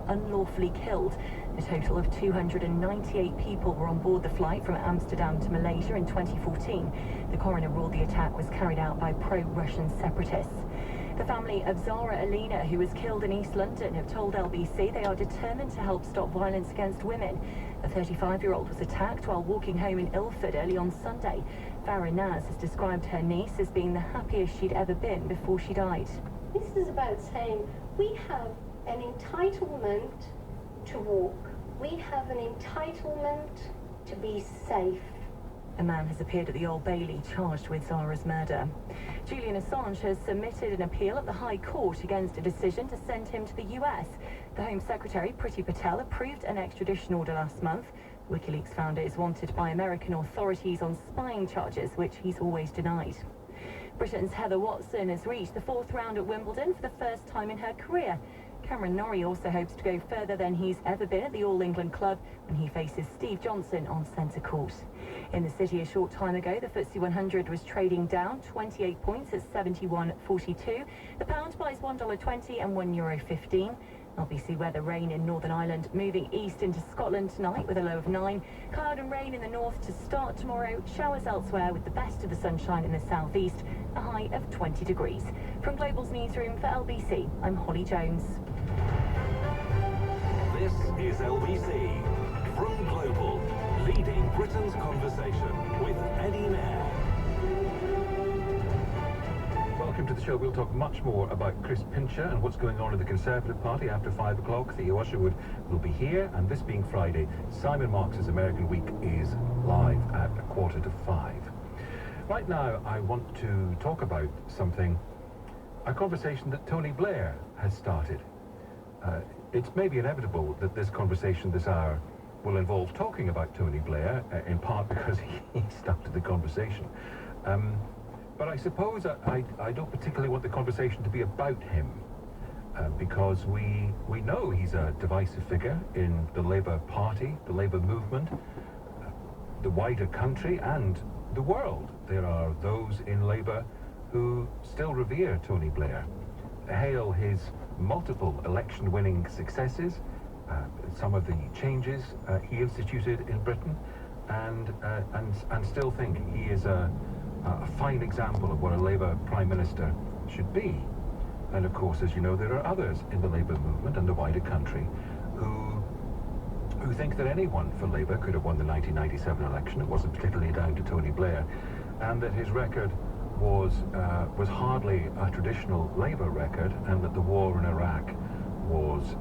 unlawfully killed. A total of 298 people were on board the flight from Amsterdam to Malaysia in 2014. The coroner ruled the attack was carried out by pro-Russian separatists. The family of Zara Alina, who was killed in East London, have told LBC they are determined to help stop violence against women. The 35-year-old was attacked while walking home in Ilford early on Sunday. Farah Naz has described her niece as being the happiest she'd ever been before she died. This is about saying we have an entitlement to walk. We have an entitlement to be safe. A man has appeared at the Old Bailey charged with Zara's murder. Julian Assange has submitted an appeal at the High Court against a decision to send him to the US. The Home Secretary, Priti Patel, approved an extradition order last month. WikiLeaks founder is wanted by American authorities on spying charges, which he's always denied. Britain's Heather Watson has reached the fourth round at Wimbledon for the first time in her career. Cameron Norrie also hopes to go further than he's ever been at the All England club when he faces Steve Johnson on centre court. In the city a short time ago, the FTSE 100 was trading down 28 points at 71.42. The pound buys $1.20 and €1.15. LBC weather: rain in Northern Ireland, moving east into Scotland tonight with a low of 9. Cloud and rain in the north to start tomorrow. Showers elsewhere with the best of the sunshine in the southeast. A high of 20 degrees. From Global's newsroom for LBC, I'm Holly Jones. This is LBC from Global, leading Britain's conversation with Eddie Mair. Welcome to the show. We'll talk much more about Chris Pincher and what's going on in the Conservative Party after 5 o'clock. Theo Usherwood will be here, and this being Friday, Simon Marx's American Week is live at 4:45. Right now, I want to talk about something, a conversation that Tony Blair has started. It's maybe inevitable that this conversation this hour will involve talking about Tony Blair, in part because he started the conversation. But I suppose I don't particularly want the conversation to be about him, because we know he's a divisive figure in the Labour Party, the Labour movement, the wider country and the world. There are those in Labour who still revere Tony Blair, hail his multiple election-winning successes, some of the changes he instituted in Britain, and still think he is a fine example of what a Labour Prime Minister should be. And of course, as you know, there are others in the Labour movement and the wider country who think that anyone for Labour could have won the 1997 election. It wasn't particularly down to Tony Blair, and that his record was hardly a traditional Labour record, and that the war in Iraq was